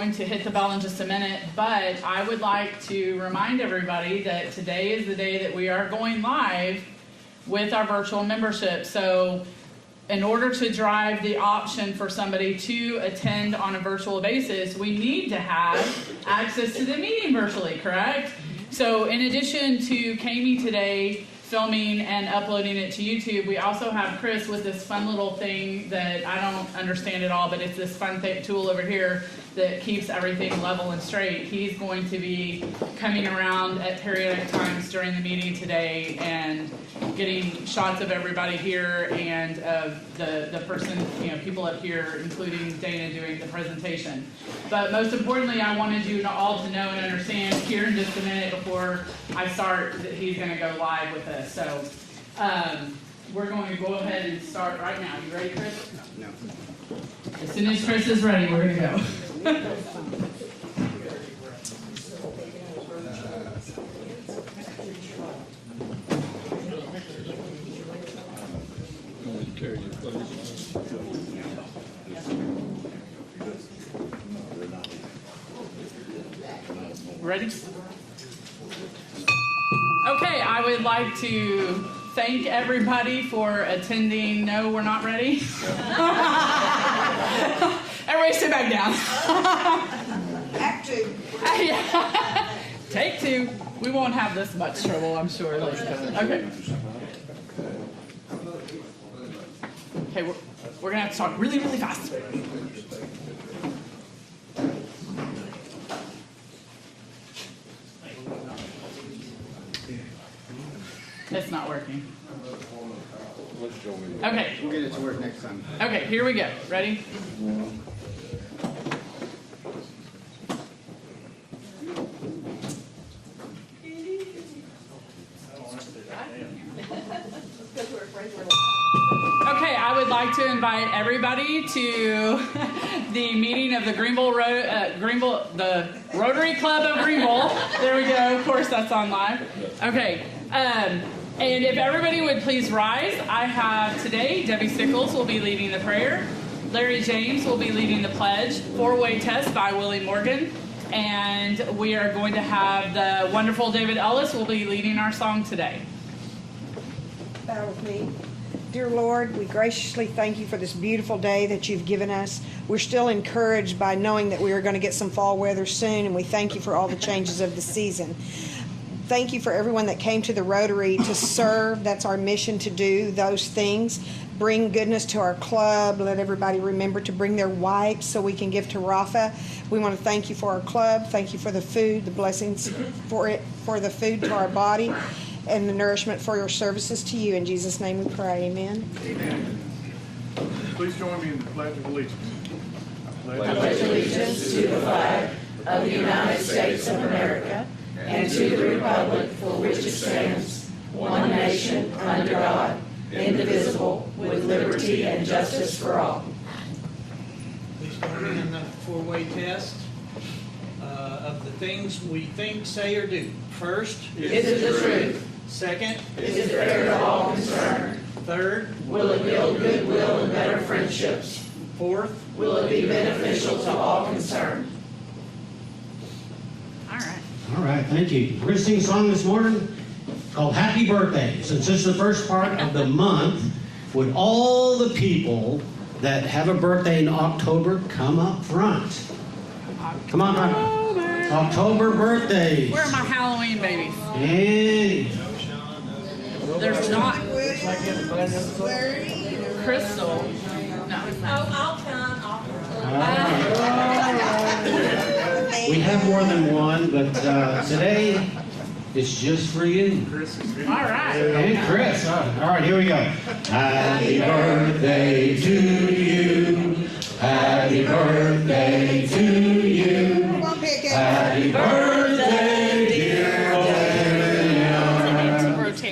going to hit the bell in just a minute, but I would like to remind everybody that today is the day that we are going live with our virtual membership. So in order to drive the option for somebody to attend on a virtual basis, we need to have access to the meeting virtually, correct? So in addition to Kami today filming and uploading it to YouTube, we also have Chris with this fun little thing that I don't understand at all, but it's this fun tool over here that keeps everything level and straight. He's going to be coming around at periodic times during the meeting today and getting shots of everybody here and of the person, people up here, including Dana doing the presentation. But most importantly, I wanted you all to know and understand here in just a minute before I start that he's going to go live with us. So we're going to go ahead and start right now. You ready, Chris? No. As soon as Chris is ready, we're going to go. Ready? Okay, I would like to thank everybody for attending. No, we're not ready. Everybody sit back down. Act two. Yeah. Take two. We won't have this much trouble, I'm sure. Okay. Okay, we're going to have to talk really, really fast. It's not working. Okay. We'll get it to work next time. Okay, here we go. Ready? Okay, I would like to invite everybody to the meeting of the Greenville, the Rotary Club of Greenville. There we go. Of course, that's on live. Okay. And if everybody would please rise, I have today Debbie Sickles will be leading the prayer. Larry James will be leading the pledge. Four-way test by Willie Morgan. And we are going to have the wonderful David Ellis will be leading our song today. Bow with me. Dear Lord, we graciously thank you for this beautiful day that you've given us. We're still encouraged by knowing that we are going to get some fall weather soon, and we thank you for all the changes of the season. Thank you for everyone that came to the Rotary to serve. That's our mission, to do those things. Bring goodness to our club. Let everybody remember to bring their wipes so we can give to Rafa. We want to thank you for our club. Thank you for the food, the blessings for it, for the food to our body, and the nourishment for your services to you. In Jesus' name we pray. Amen. Amen. Please join me in the Pledge of Allegiance. I pledge allegiance to the flag of the United States of America and to the republic for which it stands, one nation, under God, indivisible, with liberty and justice for all. Please join me in the four-way test of the things we think, say, or do. First, Is it the truth? second, Is it fair to all concerned? third, Will it build goodwill and better friendships? fourth, Will it be beneficial to all concerned? All right. All right, thank you. We're going to sing a song this morning called Happy Birthday. Since this is the first part of the month, would all the people that have a birthday in October come up front? Come on, October birthdays. Where are my Halloween babies? And There's not. Crystal. No. I'll come. we have more than one, but today it's just for you. All right. And Chris. All right, here we go. Happy birthday to you. Happy birthday to you. Happy birthday, dear Rotary.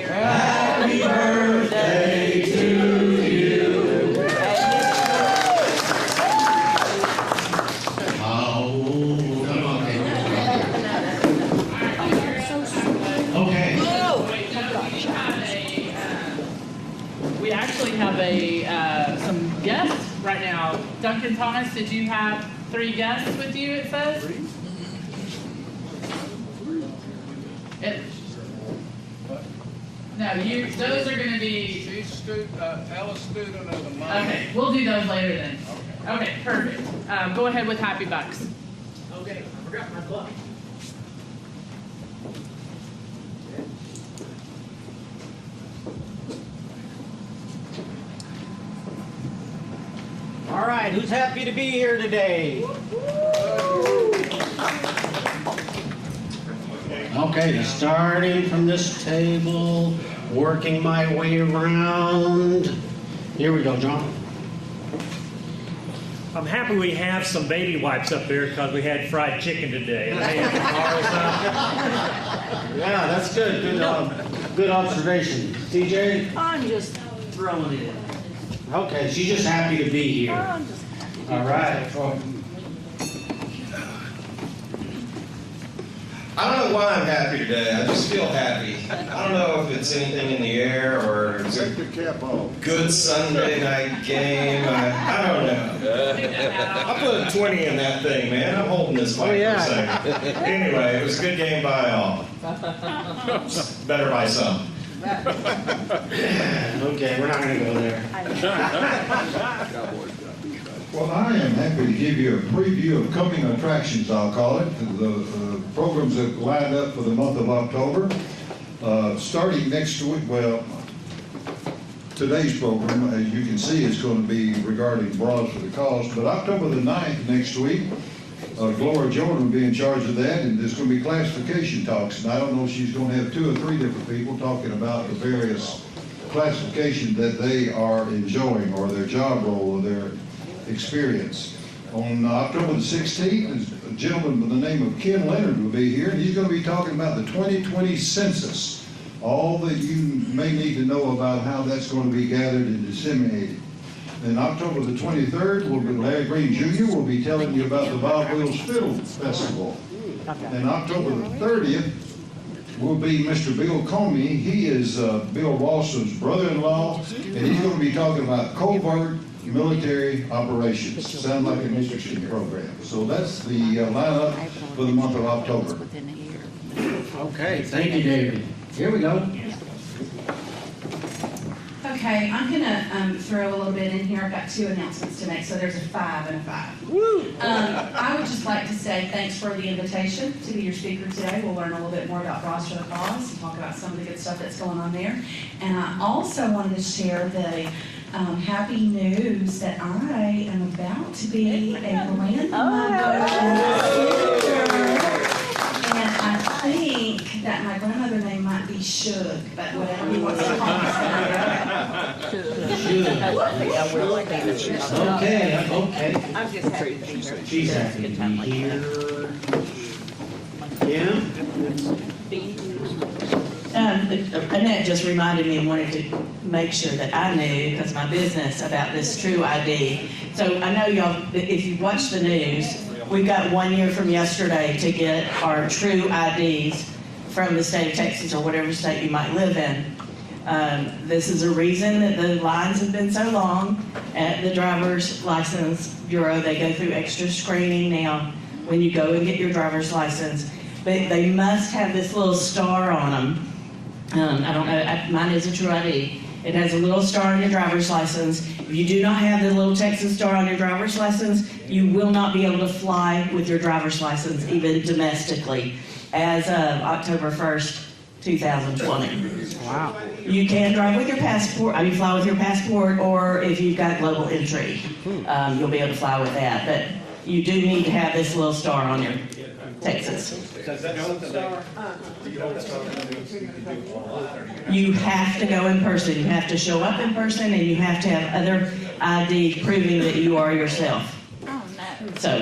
Happy birthday to you. Okay. We actually have some guests right now. Duncan Thomas, did you have 3 guests with you, it says? No, those are gonna be, She's Alice student of the month. okay, we'll do those later then. Okay, perfect. Go ahead with Happy Bucks. Okay, I forgot my book. All right, who's happy to be here today? Okay, starting from this table, working my way around. Here we go, John. I'm happy we have some baby wipes up there because we had fried chicken today. And they had Yeah, that's good. Good observation. TJ? I'm just throwing it in. Okay, she's just happy to be here. I'm just happy. All right. I don't know why I'm happy today. I just feel happy. I don't know if it's anything in the air or it's Take a your cap off. good Sunday night game. I don't know. I put a 20 in that thing, man. I'm holding this mic for a second. Anyway, it was a good game by all. Better by some. Okay, we're not going to go there. Well, I am happy to give you a preview of coming attractions, I'll call it, the programs that lined up for the month of October. Starting next week, well, today's program, as you can see, is going to be regarding Bras for the Cause, but October the 9th next week, Gloria Jordan will be in charge of that, and there's going to be classification talks, and I don't know if she's going to have 2 or 3 different people talking about the various classifications that they are enjoying, or their job role, or their experience. On October the 16th, a gentleman by the name of Ken Leonard will be here, and he's going to be talking about the 2020 census, all that you may need to know about how that's going to be gathered and disseminated. Then October the 23rd, Larry Green Jr. will be telling you about the Bob Wills Fiddle Festival. And October the 30th will be Mr. Bill Comey. He is Bill Walson's brother-in-law, and he's going to be talking about covert military operations. Sound like an interesting program. So that's the lineup for the month of October. Okay, thank you, David. Here we go. Okay, I'm gonna throw a little bit in here. I've got 2 announcements to make, so there's a 5 and a 5. I would just like to say thanks for the invitation to be your speaker today. We'll learn a little bit more about Bras for the Cause and talk about some of the good stuff that's going on there. And I also wanted to share the happy news that I am about to be a grandmother. And I think that my grandmother name might be Shug, but whatever he wants to call me. Okay. I'm just happy to be here. She's happy to be here. Yeah? Annette just reminded me and wanted to make sure that I knew, because my business, about this True ID. So I know y'all, if you watch the news, we've got 1 year from yesterday to get our True IDs from the state of Texas or whatever state you might live in. This is a reason that the lines have been so long at the driver's license bureau. They go through extra screening now when you go and get your driver's license. But they must have this little star on them. I don't know, mine is a True ID. It has a little star on your driver's license. If you do not have the little Texas star on your driver's license, you will not be able to fly with your driver's license, even domestically, as of October 1st, 2020. Wow. You can drive with your passport, fly with your passport, or if you've got global entry, you'll be able to fly with that. But you do need to have this little star on your Texas. You have to go in person. You have to show up in person, and you have to have other ID proving that you are yourself. So.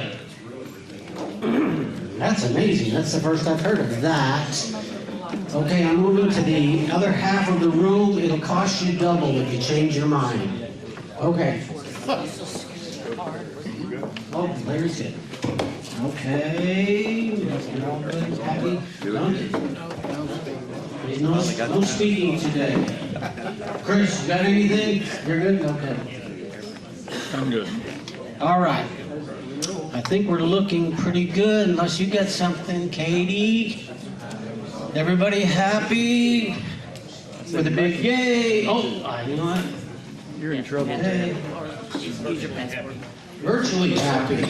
That's amazing. That's the first I've heard of that. Okay, I'm moving to the other half of the room. It'll cost you double if you change your mind. Okay. Oh, Larry's good. Okay. You're all good. Happy? No speaking today. Chris, you got anything? You're good? Okay. I'm good. All right. I I think we're looking pretty good, unless you got something, Katie. Everybody happy with a big yay? Oh, you know what? You're in trouble. Hey, Use your passport. virtually happy.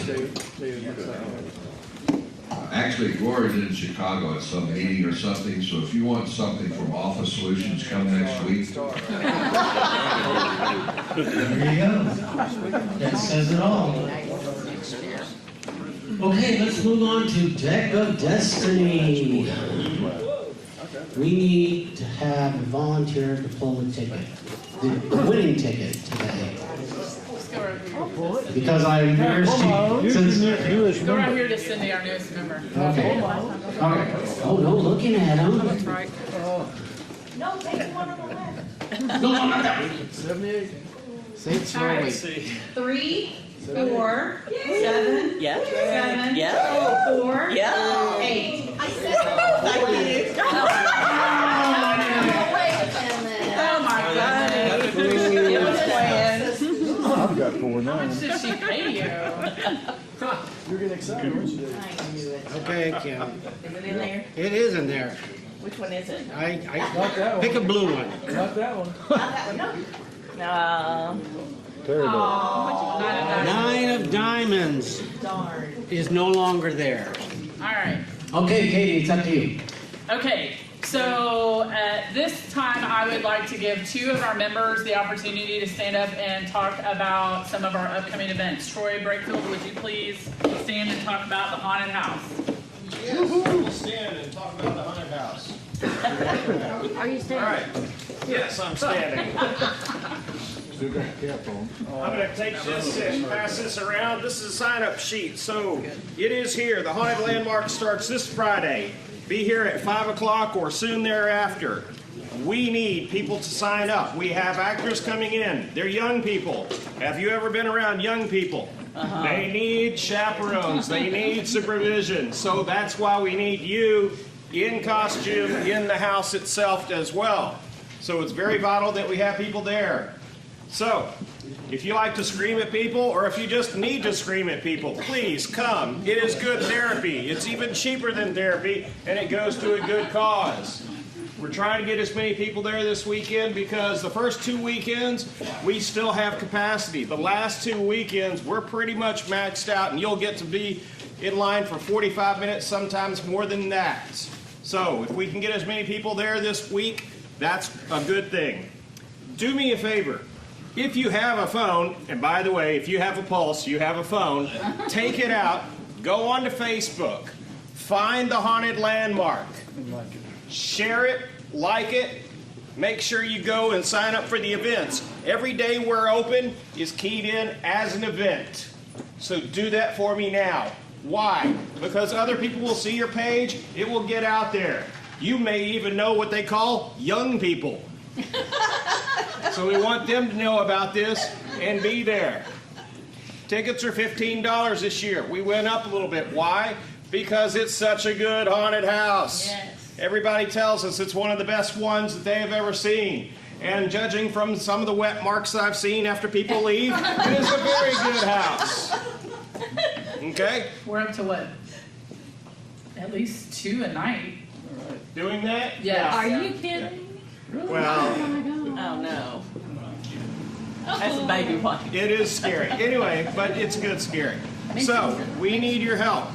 Actually, Gloria's in Chicago at some meeting or something, so if you want something from Office Solutions, come next week. There you go. That says it all. Okay, let's move on to Deck of Destiny. We need to have a volunteer to pull the ticket, the winning ticket today. Because I embarrassed you since... Go right here to Cindy, our newest member. Okay. Okay. Oh, no, looking at him. That's right. No, take one on the left. No, not that one. 78. Say it slowly. 3, 4, 7, Yeah. 7, Yeah. 4, Yeah. 8. I said, Oh my God. I've got 4 How now. much did she pay you? You're getting excited, weren't you? Okay, Kim. Is it in there? It is in there. Which one is it? Not that one. Pick a blue one. Not that one. Not that one, no. No. Terrible. Nine of Diamonds Darn. is no longer there. All right. Okay, Katie, it's up to you. Okay, so at this time, I would like to give 2 of our members the opportunity to stand up and talk about some of our upcoming events. Troy Brakefield, would you please stand and talk about the haunted house? Yes, we'll stand and talk about the haunted house. Are you All right. Yes, I'm standing. Still got the cap on. I'm going to take this and pass this around. This is a sign-up sheet. So it is here. The Haunted Landmark starts this Friday. Be here at 5 o'clock or soon thereafter. We need people to sign up. We have actors coming in. They're young people. Have you ever been around young people? They need chaperones. They need supervision. So that's why we need you in costume in the house itself as well. So it's very vital that we have people there. So, if you like to scream at people, or if you just need to scream at people, please come. It is good therapy. It's even cheaper than therapy, and it goes to a good cause. We're trying to get as many people there this weekend because the first 2 weekends, we still have capacity. The last 2 weekends, we're pretty much maxed out, and you'll get to be in line for 45 minutes, sometimes more than that. So, if we can get as many people there this week, that's a good thing. Do me a favor. If you have a phone, and by the way, if you have a pulse, you have a phone, take it out, go onto Facebook, find the Haunted Landmark, share it, like it, make sure you go and sign up for the events. Every day we're open is keyed in as an event. So do that for me now. Why? Because other people will see your page, it will get out there. You may even know what they call young people. So we want them to know about this and be there. Tickets are $15 this year. We went up a little bit. Why? Because it's such a good haunted house. Yes. Everybody tells us it's one of the best ones that they have ever seen. And judging from some of the wet marks I've seen after people leave, it is a very good house. Okay? We're up to what? At least 2 a night. Doing that? Yes. Are you kidding? Well, Oh, no. That's a baby one. it is scary. Anyway, but it's good scary. So, we need your help.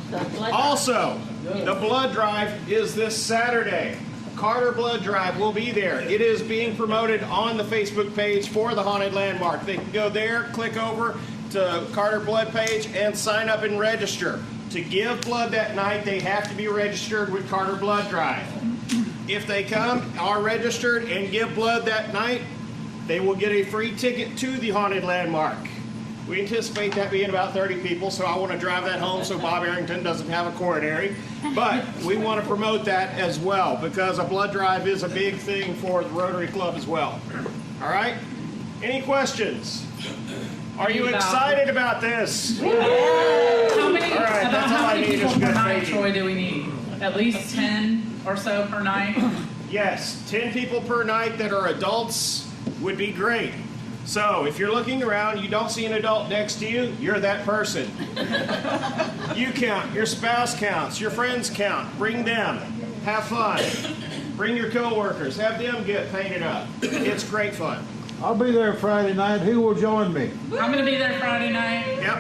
Also, the blood drive is this Saturday. Carter Blood Drive will be there. It is being promoted on the Facebook page for the Haunted Landmark. They can go there, click over to Carter Blood page, and sign up and register. To give blood that night, they have to be registered with Carter Blood Drive. If they come, are registered, and give blood that night, they will get a free ticket to the Haunted Landmark. We anticipate that being about 30 people, so I want to drive that home so Bob Arrington doesn't have a coronary. But we want to promote that as well, because a blood drive is a big thing for the Rotary Club as well. All right? Any questions? Are you excited about this? How many, All right, about that's all how I many need people is per good night, faith. Troy, do we need? At least 10 or so per night? Yes, 10 people per night that are adults would be great. So if you're looking around, you don't see an adult next to you, you're that person. You count, your spouse counts, your friends count. Bring them. Have fun. Bring your coworkers. Have them get painted up. It's great fun. I'll be there Friday night. Who will join me? I'm going to be there Friday night. Yep.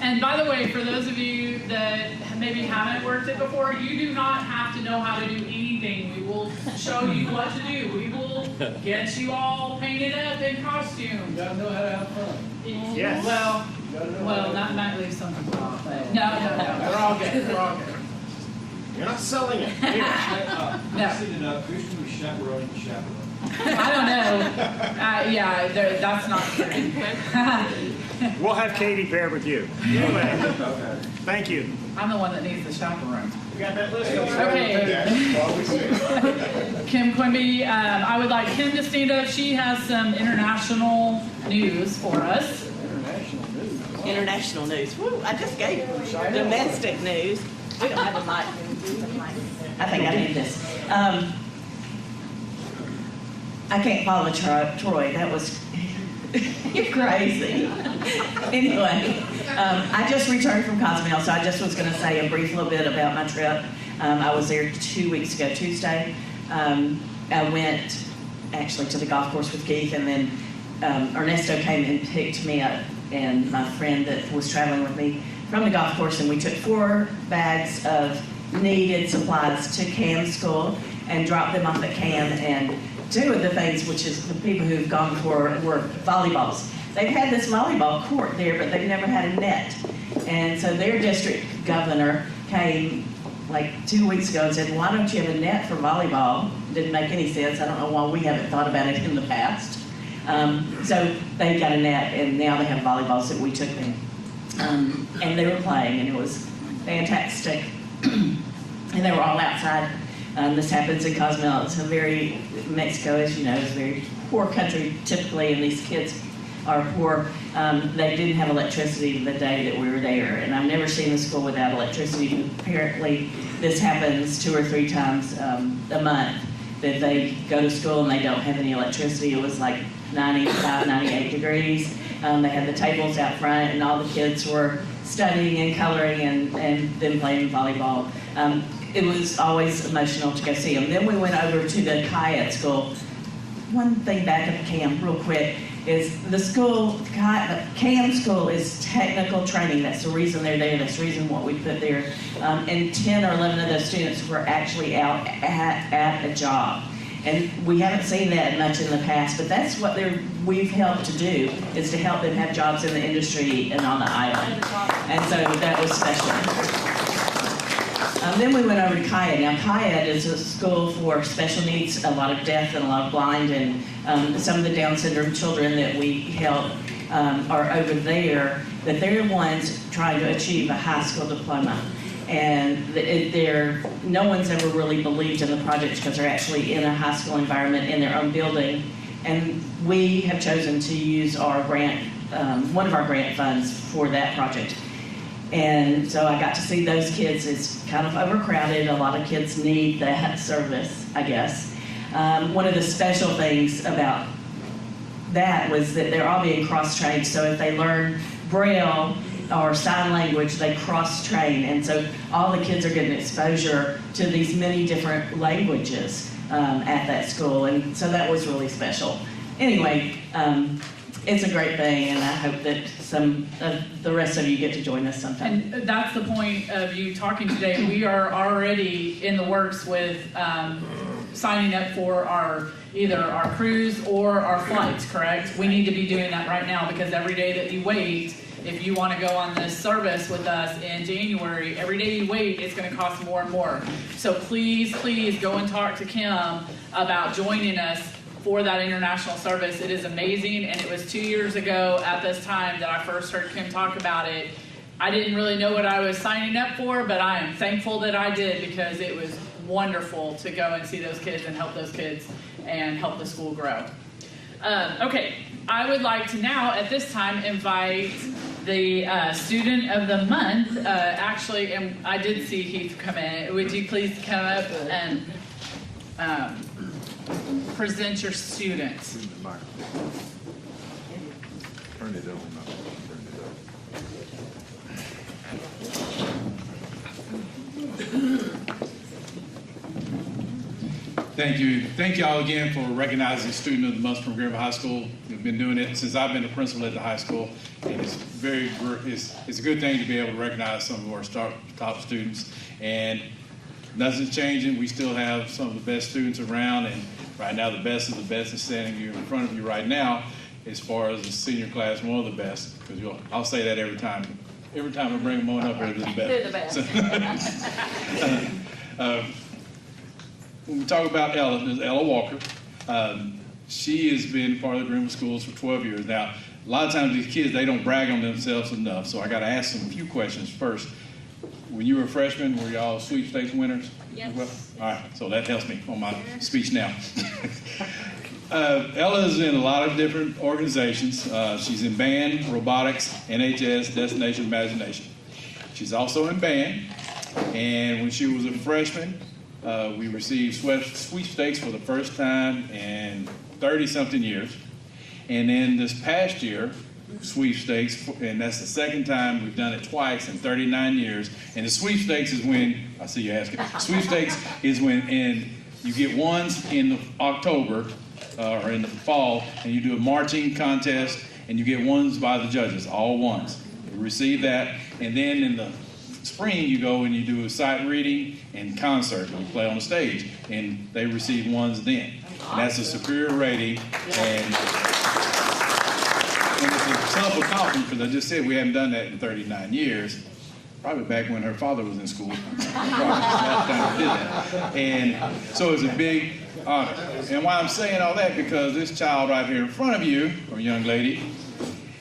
And by the way, for those of you that maybe haven't worked it before, you do not have to know how to do anything. We will show you what to do. We will get you all painted up in costume. You gotta know how to have fun. Yes. Well, that might leave some people off, but no. We're all good. We're all good. You're not selling it. Here. No. Who's going to be chaperoning the chaperone? I don't know. Yeah, that's not true. We'll have Katie pair with you. Anyway, thank you. I'm the one that needs the chaperone. You got that list? Okay. Kim Quimby, I would like Kim to stand up. She has some international news for us. International news. Woo, I just gave domestic news. We don't have a mic. I think I need this. I can't follow Troy. That was you're crazy. Anyway, I just returned from Cozumel, so I just was going to say a brief little bit about my trip. I was there 2 weeks ago, Tuesday. I went actually to the golf course with Keith, and then Ernesto came and picked me up and my friend that was traveling with me from the golf course, and we took 4 bags of needed supplies to CAM school and dropped them off at CAM. And 2 of the things, which is the people who've gone before, were volleyballs. They've had this volleyball court there, but they've never had a net. And so their district governor came like 2 weeks ago and said, why don't you have a net for volleyball? Didn't make any sense. I don't know why we haven't thought about it in the past. So they got a net, and now they have volleyballs that we took them. And they were playing, and it was fantastic. And they were all outside. This happens in Cozumel. It's Mexico, as you know, is a very poor country typically, and these kids are poor. They didn't have electricity the day that we were there, and I've never seen a school without electricity. Apparently, this happens 2 or 3 times a month, that they go to school and they don't have any electricity. It was like 95, 98 degrees. They had the tables out front, and all the kids were studying and coloring and then playing volleyball. It was always emotional to go see them. Then we went over to the kayak school. One thing back at the CAM real quick is the school, CAM school is technical training. That's the reason they're there. That's the reason what we put there. And 10 or 11 of those students were actually out at a job. And we haven't seen that much in the past, but that's what we've helped to do, is to help them have jobs in the industry and on the island. And so that was special. Then we went over to Kayad. Now, Kayad is a school for special needs, a lot of deaf and a lot of blind, and some of the Down syndrome children that we help are over there, that they're the ones trying to achieve a high school diploma. And no one's ever really believed in the project because they're actually in a high school environment in their own building. And we have chosen to use our grant, one of our grant funds for that project. And so I got to see those kids. It's kind of overcrowded. A lot of kids need that service, I guess. One of the special things about that was that they're all being cross-trained. So if they learn Braille or sign language, they cross-train. And so all the kids are getting exposure to these many different languages at that school. And so that was really special. Anyway, it's a great thing, and I hope that some of the rest of you get to join us sometime. And that's the point of you talking today. We are already in the works with signing up for either our cruise or our flights, correct? We need to be doing that right now, because every day that you wait, if you want to go on this service with us in January, every day you wait, it's going to cost more and more. So please, please go and talk to Kim about joining us for that international service. It is amazing, and it was 2 years ago at this time that I first heard Kim talk about it. I didn't really know what I was signing up for, but I am thankful that I did, because it was wonderful to go and see those kids and help those kids and help the school grow. Okay, I would like to now, at this time, invite the student of the month. Actually, and I did see Heath come in. Would you please come up and present your student. Turn it on. Thank you. Thank you all again for recognizing Student of the Month from Greenville High School. We've been doing it since I've been the principal at the high school. And it's a good thing to be able to recognize some of our top students. And nothing's changing. We still have some of the best students around. And right now, the best of the best is standing here in front of you right now. As far as the senior class, one of the best. Because I'll say that every time. Every time I bring them on up, they're the best. They're the best. So, when we talk about Ella, there's Ella Walker. She has been part of the Greenville schools for 12 years. Now, a lot of times these kids, they don't brag on themselves enough, so I got to ask them a few questions first. When you were a freshman, were y'all sweepstakes winners? Yes. Well, all right, so that helps me on my speech now. Ella is in a lot of different organizations. She's in band, robotics, NHS, Destination Imagination. She's also in band, and when she was a freshman, we received sweepstakes for the first time in 30-something years. And then this past year, sweepstakes, and that's the second time we've done it twice in 39 years. And the sweepstakes is when, I see you asking, sweepstakes is when you get ones in October or in the fall, and you do a marching contest, and you get ones by the judges, all ones. You receive that, and then in the spring you go and you do a sight reading and concert, and you play on the stage, and they receive ones then. And that's a superior rating, and it's a tough accomplishment because I just said we haven't done that in 39 years. Probably back when her father was in school. Last time we did that. And so it's a big honor. And why I'm saying all that, because this child right here in front of you, or young lady,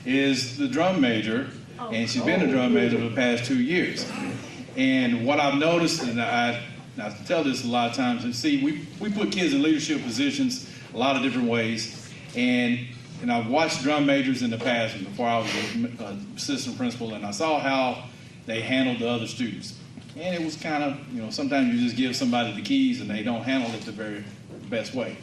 is the drum major, and she's been a drum major for the past 2 years. And what I've noticed, and I tell this a lot of times, and see, we put kids in leadership positions a lot of different ways. And I've watched drum majors in the past before I was an assistant principal, and I saw how they handled the other students. And it was kind of, sometimes you just give somebody the keys and they don't handle it the very best way.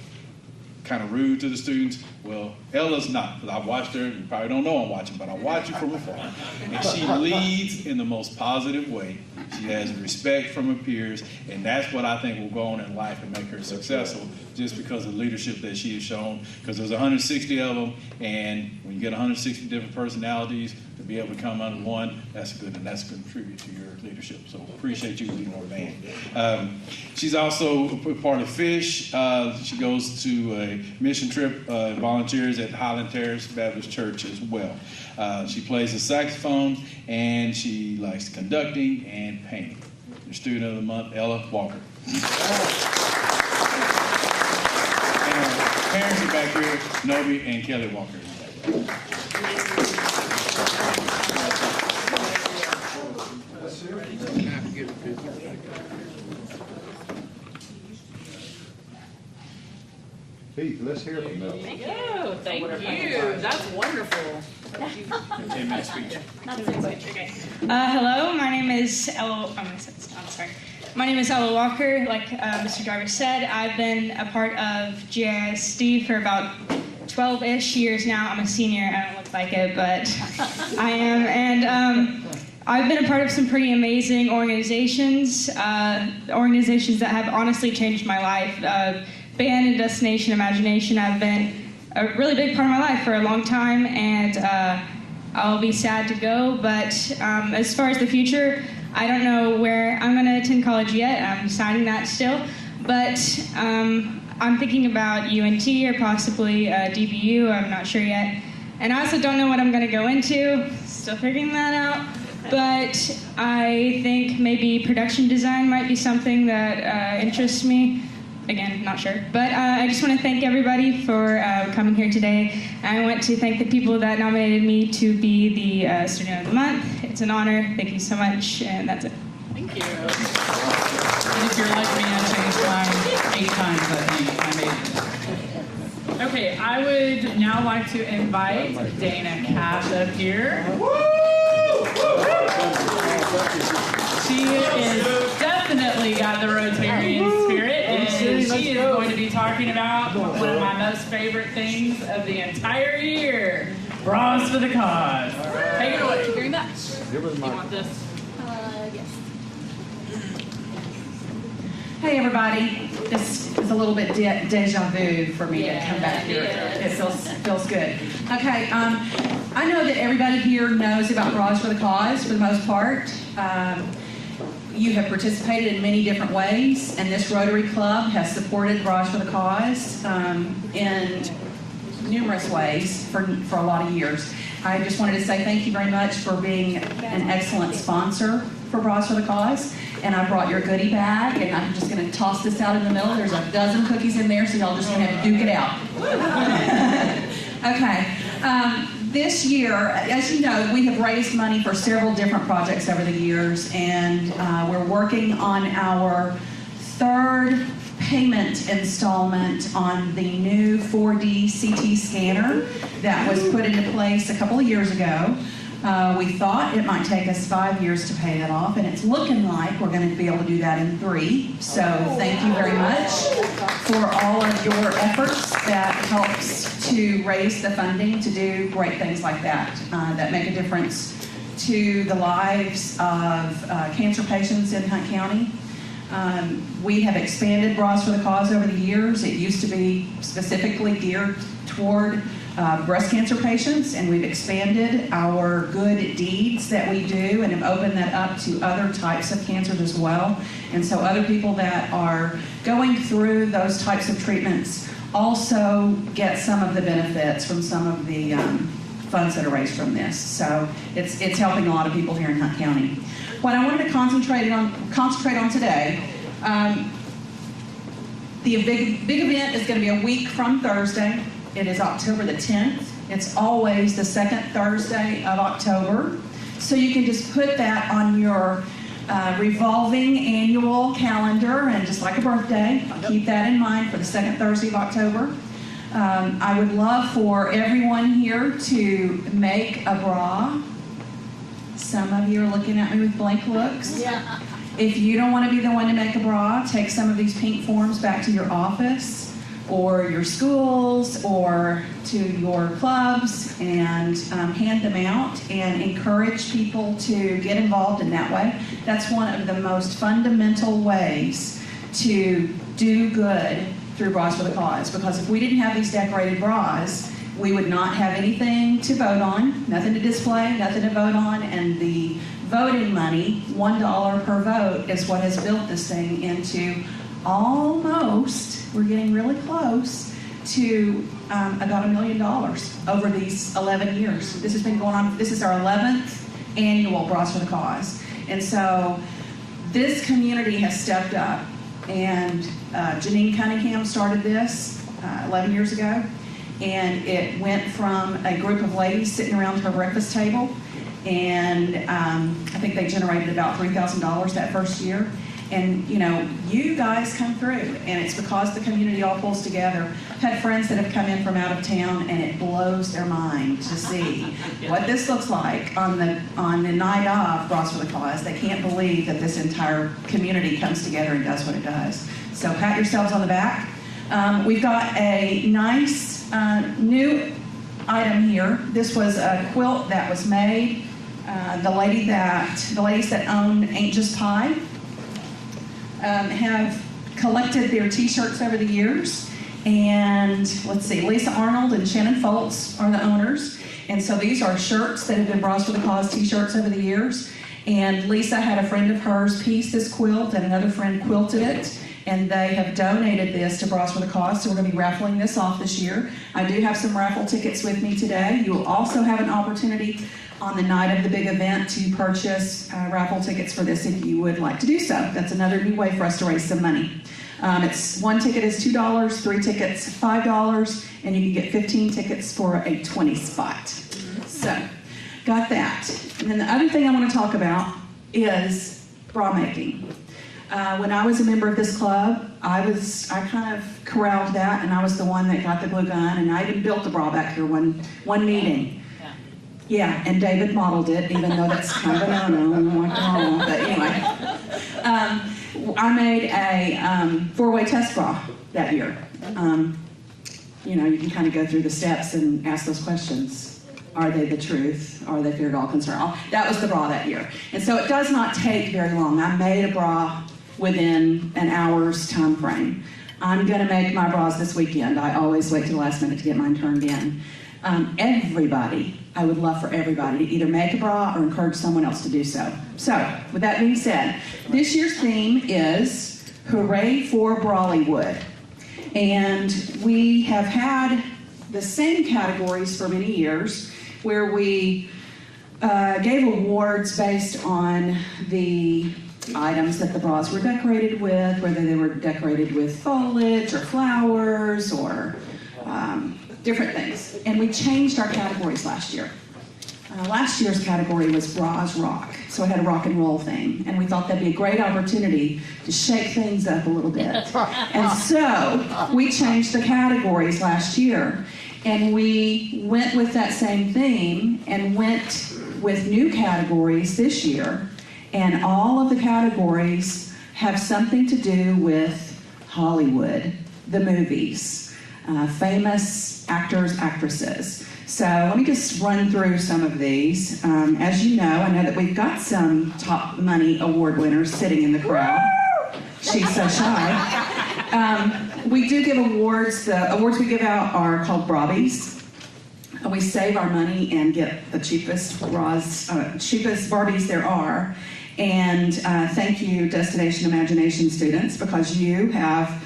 Kind of rude to the students. Well, Ella's not, because I've watched her. You probably don't know I'm watching, but I watch her from afar. And she leads in the most positive way. She has respect from her peers, and that's what I think will go on in life and make her successful, just because of the leadership that she has shown. Because there's 160 of them, and when you get 160 different personalities, to be able to come under one, that's good, and that's going to contribute to your leadership. So appreciate you leading our band. She's also part of FISH. She goes to a mission trip, volunteers at Highland Terrace Baptist Church as well. She plays the saxophone, and she likes conducting and painting. Your Student of the Month, Ella Walker. And our parents are back here, Nobi and Kelly Walker. Keith, let's hear from them. Thank you. That's wonderful. 10-minute speech. Hello, my name is Ella. I'm going to set this down. Sorry. My name is Ella Walker. Like Mr. Driver said, I've been a part of GISD for about 12-ish years now. I'm a senior. I don't look like it, but I am. And I've been a part of some pretty amazing organizations, organizations that have honestly changed my life. Band and Destination Imagination have been a really big part of my life for a long time, and I'll be sad to go, but as far as the future, I don't know where I'm going to attend college yet. I'm deciding that still, but I'm thinking about UNT or possibly DBU. I'm not sure yet, and I also don't know what I'm going to go into. Still figuring that out, but I think maybe production design might be something that interests me. Again, not sure. But I just want to thank everybody for coming here today. I want to thank the people that nominated me to be the Student of the Month. It's an honor. Thank you so much, and that's it. Thank you. And if you're like me, I changed mine 8 times, I think. I made it. Okay, I would now like to invite Dana Cash up here. She is definitely got the Rotarian spirit, and she is going to be talking about one of my most favorite things of the entire year, Bras for the Cause. Take it away. Very much. You want this? Yes. Hey everybody, this is a little bit deja vu for me to come back here. It feels good. Okay, I know that everybody here knows about Bras for the Cause for the most part. You have participated in many different ways, and this Rotary Club has supported Bras for the Cause in numerous ways for a lot of years. I just wanted to say thank you very much for being an excellent sponsor for Bras for the Cause. And I brought your goodie bag, and I'm just going to toss this out in the middle. There's a dozen cookies in there, so y'all just going to have to duke it out. Okay. This year, as you know, we have raised money for several different projects over the years, and we're working on our third payment installment on the new 4D CT scanner that was put into place a couple of years ago. We thought it might take us 5 years to pay that off, and it's looking like we're going to be able to do that in 3. So thank you very much for all of your efforts that helps to raise the funding to do great things like that, that make a difference to the lives of cancer patients in Hunt County. We have expanded Bras for the Cause over the years. It used to be specifically geared toward breast cancer patients, and we've expanded our good deeds that we do and have opened that up to other types of cancers as well. And so other people that are going through those types of treatments also get some of the benefits from some of the funds that are raised from this. So it's helping a lot of people here in Hunt County. What I wanted to concentrate on today, the big event is going to be a week from Thursday. It is October the 10th. It's always the second Thursday of October. So you can just put that on your revolving annual calendar, and just like a birthday, keep that in mind for the second Thursday of October. I would love for everyone here to make a bra. Some of you are looking at me with blank looks. Yeah. If you don't want to be the one to make a bra, take some of these pink forms back to your office or your schools or to your clubs and hand them out and encourage people to get involved in that way. That's one of the most fundamental ways to do good through Bras for the Cause, because if we didn't have these decorated bras, we would not have anything to vote on, nothing to display, nothing to vote on, and the voting money, $1 per vote, is what has built this thing into almost, we're getting really close to about $1 million over these 11 years. This has been going on, this is our 11th annual Bras for the Cause. And so this community has stepped up, and Janine Cunningham started this 11 years ago, and it went from a group of ladies sitting around her breakfast table, and I think they generated about $3,000 that first year. And you know, you guys come through, and it's because the community all pulls together. I've had friends that have come in from out of town, and it blows their mind to see what this looks like on the night of Bras for the Cause. They can't believe that this entire community comes together and does what it does. So pat yourselves on the back. We've got a nice new item here. This was a quilt that was made. The ladies that own Ain't Just Pie have collected their t-shirts over the years, and let's see, Lisa Arnold and Shannon Foltz are the owners, and so these are shirts that have been Bras for the Cause t-shirts over the years. And Lisa had a friend of hers piece this quilt, and another friend quilted it, and they have donated this to Bras for the Cause, so we're going to be raffling this off this year. I do have some raffle tickets with me today. You will also have an opportunity on the night of the big event to purchase raffle tickets for this if you would like to do so. That's another new way for us to raise some money. One ticket is $2, 3 tickets $5, and you can get 15 tickets for a 20 spot. So, got that. And then the other thing I want to talk about is bra making. When I was a member of this club, I kind of corralled that, and I was the one that got the glue gun, and I even built the bra back here one meeting. Yeah, and David modeled it, even though that's kind of a no-no, but anyway. I made a four-way test bra that year. You know, you can kind of go through the steps and ask those questions. Are they the truth? Are they fear at all concern? That was the bra that year. And so it does not take very long. I made a bra within an hour's time frame. I'm going to make my bras this weekend. I always wait to the last minute to get mine turned in. Everybody, I would love for everybody to either make a bra or encourage someone else to do so. So, with that being said, this year's theme is Hooray for Brawleywood. And we have had the same categories for many years where we gave awards based on the items that the bras were decorated with, whether they were decorated with foliage or flowers or different things. And we changed our categories last year. Last year's category was Bras Rock, so it had a rock and roll theme. And we thought that'd be a great opportunity to shake things up a little bit. And so we changed the categories last year. And we went with that same theme and went with new categories this year. And all of the categories have something to do with Hollywood, the movies, famous actors, actresses. So let me just run through some of these. As you know, I know that we've got some top money award winners sitting in the crowd. She's so shy. We do give awards. The awards we give out are called Brobbies. We save our money and get the cheapest cheapest Barbies there are. And thank you, Destination Imagination students, because you have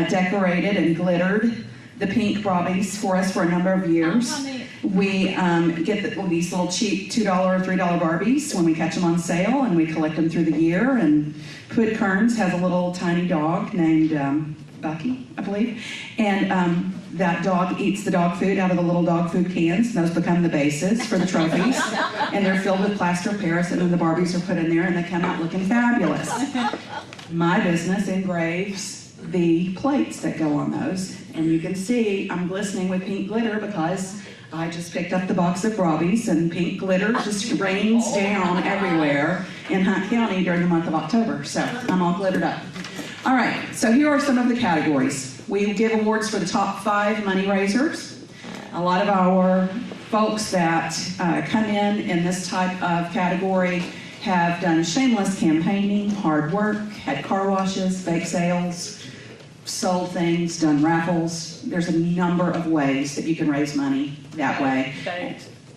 decorated and glittered the pink Brobbies for us for a number of years. We get these little cheap $2 or $3 Barbies when we catch them on sale, and we collect them through the year. And Hood Kearns has a little tiny dog named Bucky, I believe. And that dog eats the dog food out of the little dog food cans, and those become the bases for the trophies. And they're filled with plaster of Paris, and then the Barbies are put in there, and they come out looking fabulous. My business engraves the plates that go on those. And you can see I'm glistening with pink glitter because I just picked up the box of Brobbies, and pink glitter just rains down everywhere in Hunt County during the month of October. So I'm all glittered up. All right, so here are some of the categories. We give awards for the top 5 money raisers. A lot of our folks that come in this type of category have done shameless campaigning, hard work, had car washes, bake sales, sold things, done raffles. There's a number of ways that you can raise money that way.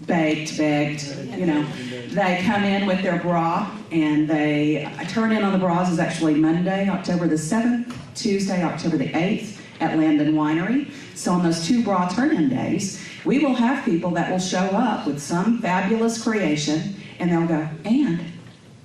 Baked, begged, you know. They come in with their bra, and they turn in on the bras is actually Monday, October the 7th, Tuesday, October the 8th at Landon Winery. So on those 2 bra turn-in days, we will have people that will show up with some fabulous creation, and they'll go, and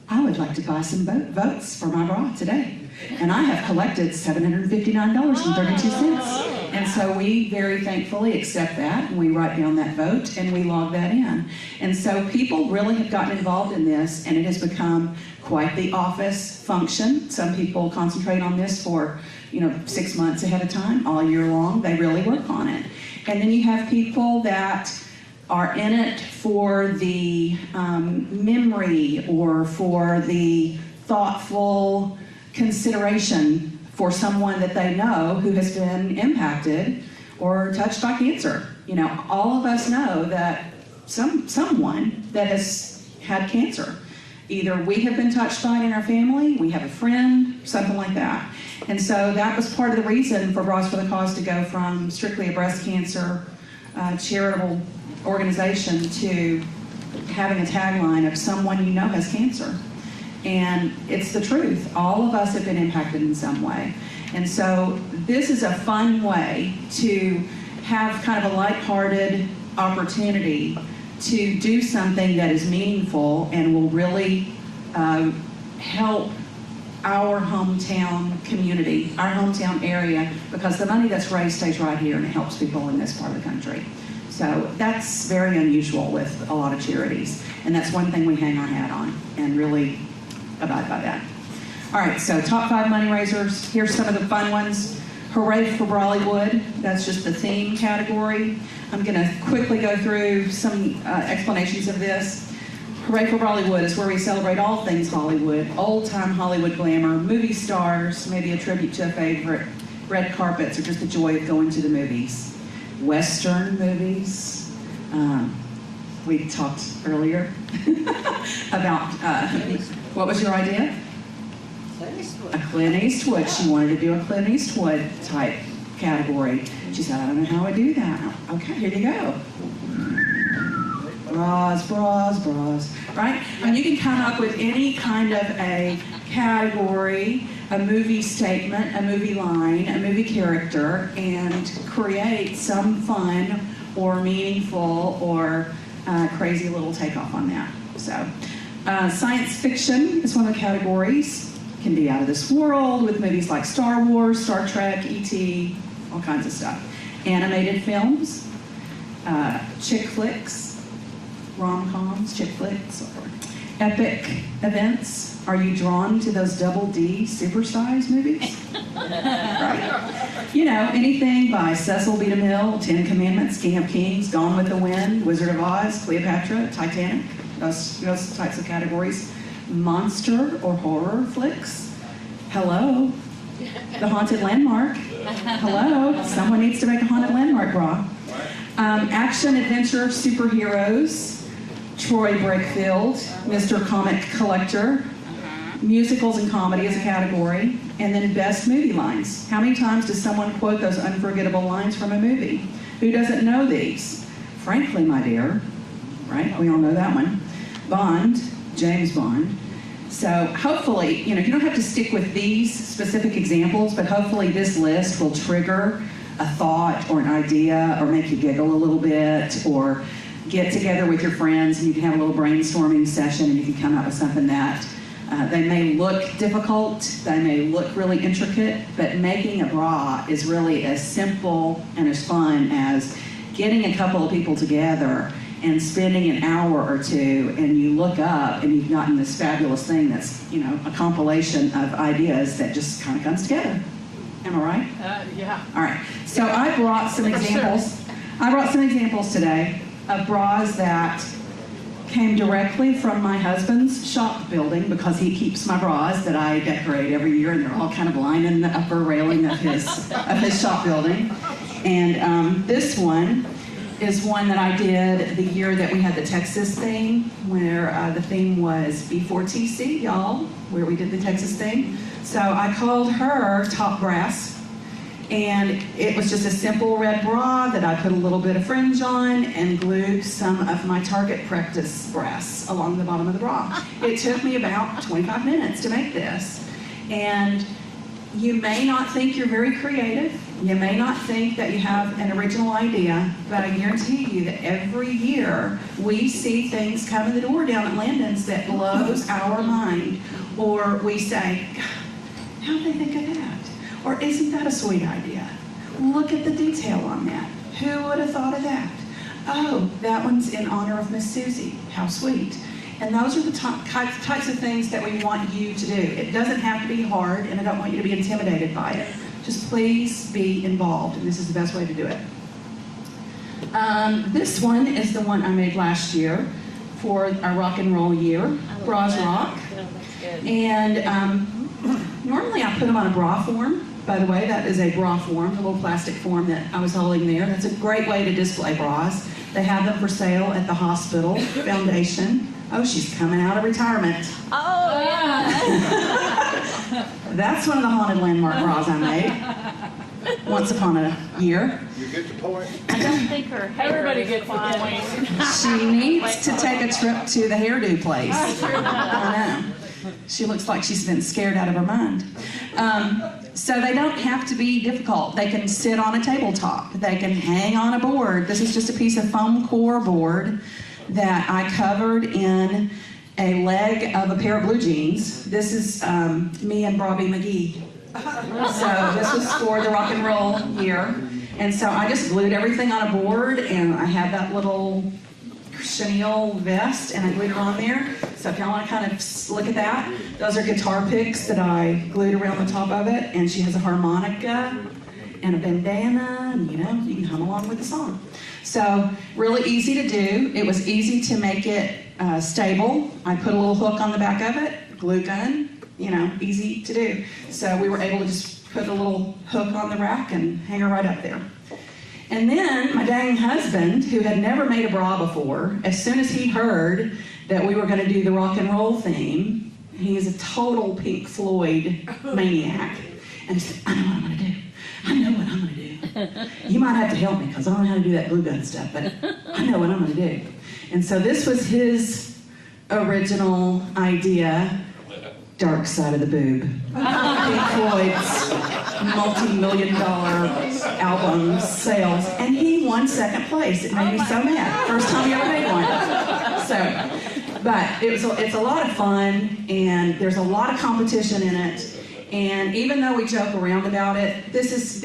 I would like to buy some votes for my bra today. And I have collected $759.32. And so we very thankfully accept that, and we write down that vote, and we log that in. And so people really have gotten involved in this, and it has become quite the office function. Some people concentrate on this for 6 months ahead of time, all year long. They really work on it. And then you have people that are in it for the memory or for the thoughtful consideration for someone that they know who has been impacted or touched by cancer. All of us know that someone that has had cancer. Either we have been touched by it in our family, we have a friend, something like that. And so that was part of the reason for Bras for the Cause to go from strictly a breast cancer charitable organization to having a tagline of someone you know has cancer. And it's the truth. All of us have been impacted in some way. And so this is a fun way to have kind of a lighthearted opportunity to do something that is meaningful and will really help our hometown community, our hometown area, because the money that's raised stays right here and it helps people in this part of the country. So that's very unusual with a lot of charities. And that's one thing we hang our hat on and really abide by that. All right, so top 5 money raisers. Here's some of the fun ones. Hooray for Brawleywood. That's just the theme category. I'm going to quickly go through some explanations of this. Hooray for Bollywood is where we celebrate all things Hollywood, old-time Hollywood glamour, movie stars, maybe a tribute to a favorite, red carpets, or just the joy of going to the movies. Western movies. We talked earlier about, what was your idea? A Clint Eastwood. She wanted to do a Clint Eastwood type category. She said, I don't know how I do that. Okay, here you go. Bras, bras, bras, right? And you can come up with any kind of a category, a movie statement, a movie line, a movie character, and create some fun or meaningful or crazy little takeoff on that. So, science fiction is one of the categories. Can be out of this world with movies like Star Wars, Star Trek, E.T., all kinds of stuff. Animated films, chick flicks, rom-coms, chick flicks, or epic events. Are you drawn to those double D supersize movies? Right. You know, anything by Cecil B. DeMille, Ten Commandments, King of Kings, Gone with the Wind, Wizard of Oz, Cleopatra, Titanic, those types of categories. Monster or horror flicks. Hello. The Haunted Landmark. Hello. Someone needs to make a Haunted Landmark bra. Action, adventure, superheroes. Troy Brakefield, Mr. Comic Collector. Musicals and comedy is a category. And then best movie lines. How many times does someone quote those unforgettable lines from a movie? Who doesn't know these? Frankly, my dear. Right? We all know that one. Bond. James Bond. So hopefully, you know, you don't have to stick with these specific examples, but hopefully this list will trigger a thought or an idea or make you giggle a little bit, or get together with your friends and you can have a little brainstorming session and you can come up with something that they may look difficult, they may look really intricate, but making a bra is really as simple and as fun as getting a couple of people together and spending an hour or two, and you look up and you've gotten this fabulous thing that's, you know, a compilation of ideas that just kind of comes together. Am I right? Yeah. All right. So I brought some examples. I brought some examples today of bras that came directly from my husband's shop building, because he keeps my bras that I decorate every year, and they're all kind of lining the upper railing of his shop building. And this one is one that I did the year that we had the Texas theme, where the theme was B4TC, y'all, where we did the Texas theme. So I called her Top Brass, and it was just a simple red bra that I put a little bit of fringe on and glued some of my Target practice brass along the bottom of the bra. It took me about 25 minutes to make this. And you may not think you're very creative. You may not think that you have an original idea, but I guarantee you that every year we see things come in the door down at Landon's that blows our mind. Or we say, God, how did they think of that? Or isn't that a sweet idea? Look at the detail on that. Who would have thought of that? Oh, that one's in honor of Miss Susie. How sweet. And those are the types of things that we want you to do. It doesn't have to be hard, and I don't want you to be intimidated by it. Just please be involved, and this is the best way to do it. This one is the one I made last year for our rock and roll year, Bras Rock. And normally I put them on a bra form. By the way, that is a bra form, a little plastic form that I was holding there. That's a great way to display bras. They have them for sale at the hospital foundation. Oh, she's coming out of retirement. Oh, yeah. That's one of the Haunted Landmark bras I made once upon a year. You get the point? I don't think her hair Everybody is gets the fine. point. She needs to take a trip to the hairdo place. I know. She looks like she's been scared out of her mind. So they don't have to be difficult. They can sit on a tabletop. They can hang on a board. This is just a piece of foam core board that I covered in a leg of a pair of blue jeans. This is me and Robbie McGee. So this was for the rock and roll year. And so I just glued everything on a board, and I had that little chenille vest, and I glued it on there. So if y'all want to kind of look at that, those are guitar picks that I glued around the top of it. And she has a harmonica and a bandana, and you know, you can hum along with the song. So really easy to do. It was easy to make it stable. I put a little hook on the back of it, glue gun, easy to do. So we were able to just put a little hook on the rack and hang her right up there. And then my dang husband, who had never made a bra before, as soon as he heard that we were going to do the rock and roll theme, he is a total Pink Floyd maniac. And he said, I know what I'm going to do. I know what I'm going to do. You might have to help me because I don't know how to do that glue gun stuff, but I know what I'm going to do. And so this was his original idea, Dark Side of the Boob. Pink Floyd's multi-million-dollar album sales, and he won second place. It made me so mad. First time he ever made one. So, but it's a lot of fun, and there's a lot of competition in it. And even though we joke around about it, this is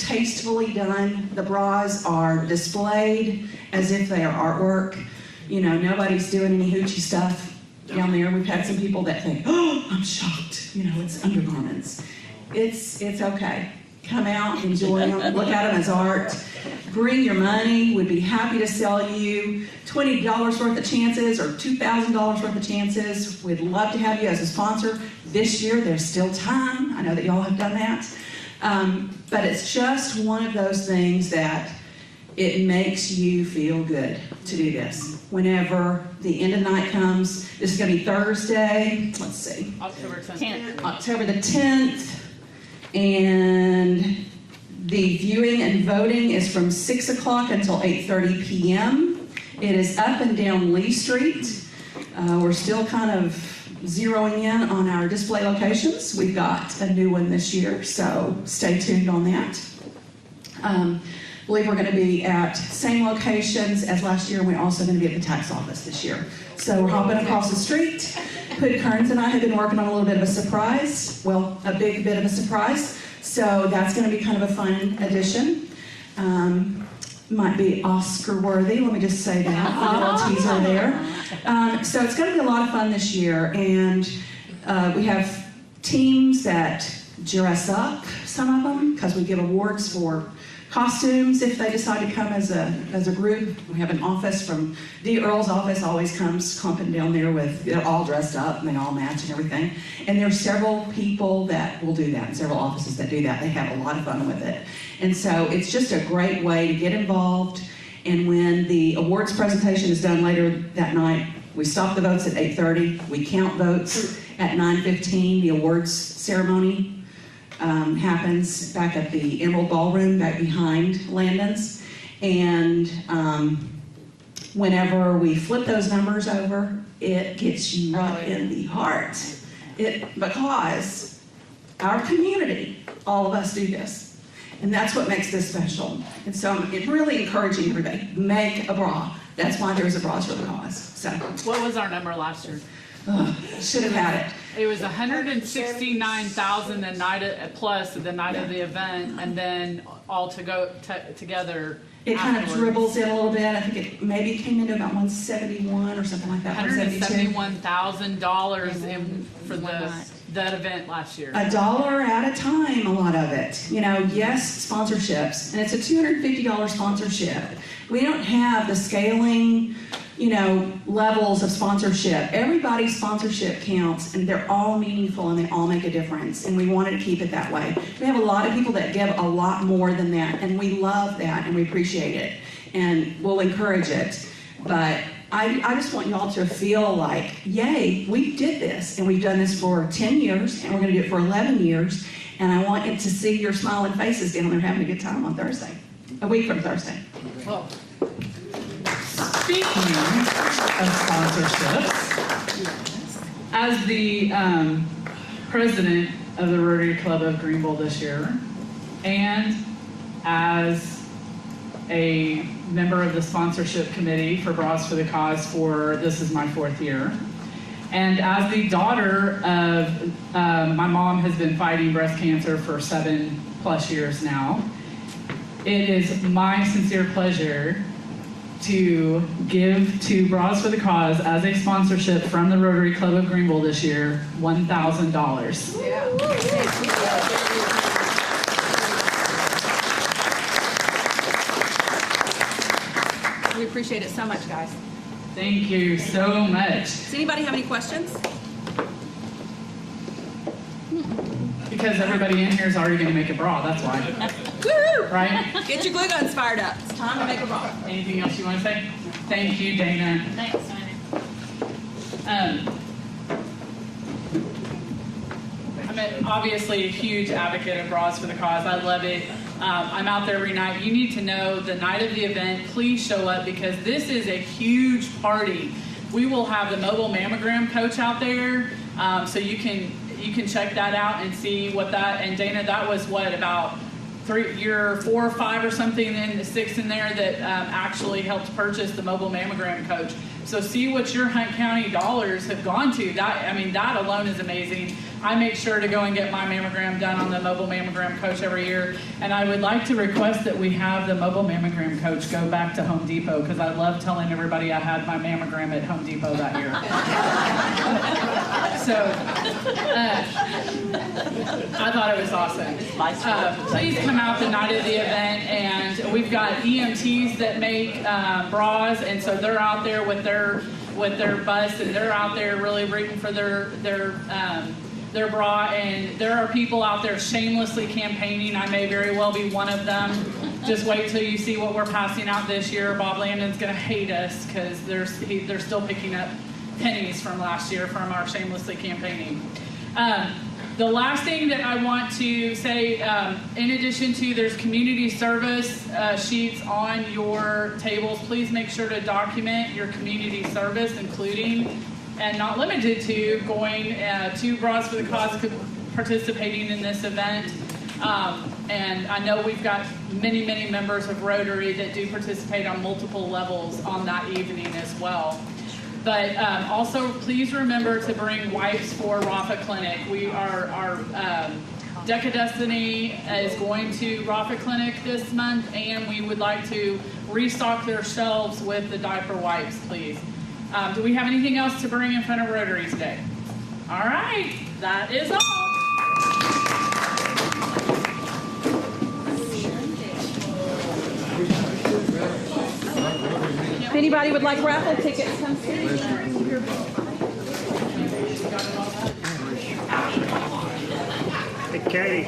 tastefully done. The bras are displayed as if they are artwork. Nobody's doing any hoochie stuff down there. We've had some people that think, oh, I'm shocked. It's undergarments. It's okay. Come out, enjoy them, look at them as art. Bring your money. We'd be happy to sell you $20 worth of chances or $2,000 worth of chances. We'd love to have you as a sponsor. This year, there's still time. I know that y'all have done that. But it's just one of those things that it makes you feel good to do this. Whenever the end of the night comes, this is going to be Thursday. Let's see. October 10th. October the 10th. And the viewing and voting is from 6 o'clock until 8:30 p.m. It is up and down Lee Street. We're still kind of zeroing in on our display locations. We've got a new one this year, so stay tuned on that. I believe we're going to be at same locations as last year, and we're also going to be at the tax office this year. So we're hopping across the street. Hood Kearns and I have been working on a little bit of a surprise. Well, a big bit of a surprise. So that's going to be kind of a fun addition. Might be Oscar worthy, let me just say that, a little teaser there. So it's going to be a lot of fun this year, and we have teams that dress up, some of them, because we give awards for costumes if they decide to come as a group. We have an office from Dee Earl's office always comes clumping down there they're all dressed up and they all match and everything. And there's several people that will do that, several offices that do that. They have a lot of fun with it. And so it's just a great way to get involved. And when the awards presentation is done later that night, we stop the votes at 8:30. We count votes at 9:15. The awards ceremony happens back at the Emerald Ballroom, back behind Landon's. And whenever we flip those numbers over, it gets you right in the heart. Because our community, all of us do this. And that's what makes this special. And so I'm really encouraging everybody, make a bra. That's why there's a Bras for the Cause. So, What was our number last year? Should have had it. It was 169,000 the night plus the night of the event, and then all to go together. It kind of dribbles in a little bit. I think it maybe came into about 171 or something like that. $171,000 for that event last year. $1 at a time, a lot of it. Yes, sponsorships, and it's a $250 sponsorship. We don't have the scaling, levels of sponsorship. Everybody's sponsorship counts, and they're all meaningful, and they all make a difference, and we wanted to keep it that way. We have a lot of people that give a lot more than that, and we love that, and we appreciate it, and we'll encourage it. But I just want y'all to feel like, yay, we did this, and we've done this for 10 years, and we're going to do it for 11 years, and I want you to see your smiling faces down there having a good time on Thursday, a week from Thursday. Well, Speaking of sponsorships, as the president of the Rotary Club of Greenville this year, and as a member of the sponsorship committee for Bras for the Cause this is my 4th year, and as the daughter of, my mom has been fighting breast cancer for 7+ years now, it is my sincere pleasure to give to Bras for the Cause as a sponsorship from the Rotary Club of Greenville this year, $1,000. Yeah. appreciate it so much, guys. Thank you so much. Does anybody have any questions? Because everybody in here is already going to make a bra, that's why. Woo! Right? Get your glue guns fired up. It's time to make a bra. Anything else you want to say? Thank you, Dana. Thanks. I'm obviously a huge advocate of Bras for the Cause. I love it. I'm out there every night. You need to know the night of the event, please show up because this is a huge party. We will have the mobile mammogram coach out there, so you can check that out and see what that, and Dana, that was what, about you're 4 or 5 or something, and the 6 in there that actually helped purchase the mobile mammogram coach. So see what your Hunt County dollars have gone to. That, I mean, that alone is amazing. I make sure to go and get my mammogram done on the mobile mammogram coach every year. And I would like to request that we have the mobile mammogram coach go back to Home Depot because I love telling everybody I had my mammogram at Home Depot that year. So I thought it was awesome. Please come out the night of the event, and we've got EMTs that make bras, and so they're out there with their bus, and they're out there really rooting for their bra, and there are people out there shamelessly campaigning. I may very well be one of them. Just wait till you see what we're passing out this year. Bob Landon's going to hate us because they're still picking up pennies from last year from our shamelessly campaigning. The last thing that I want to say, in addition to there's community service sheets on your tables, please make sure to document your community service, including and not limited to going to Bras for the Cause, participating in this event. And I know we've got many, many members of Rotary that do participate on multiple levels on that evening as well. But also, please remember to bring wipes for Rafa Clinic. Our Deck of Destiny is going to Rafa Clinic this month, and we would like to restock their shelves with the diaper wipes, please. Do we have anything else to bring in front of Rotary today? All right, that is all. If anybody would like raffle tickets, come see. Hey, Katie.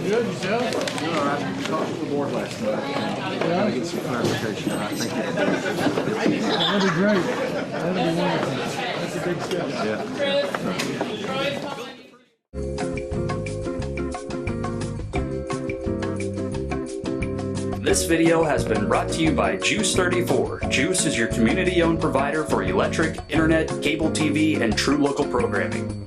Good, yourself? You're all right. I talked to the board last night. Gotta get some clarification. I think that'd be great. That'd be wonderful. That's a big step. Yeah. This video has been brought to you by Juice 34. Juice is your community-owned provider for electric, internet, cable TV, and true local programming.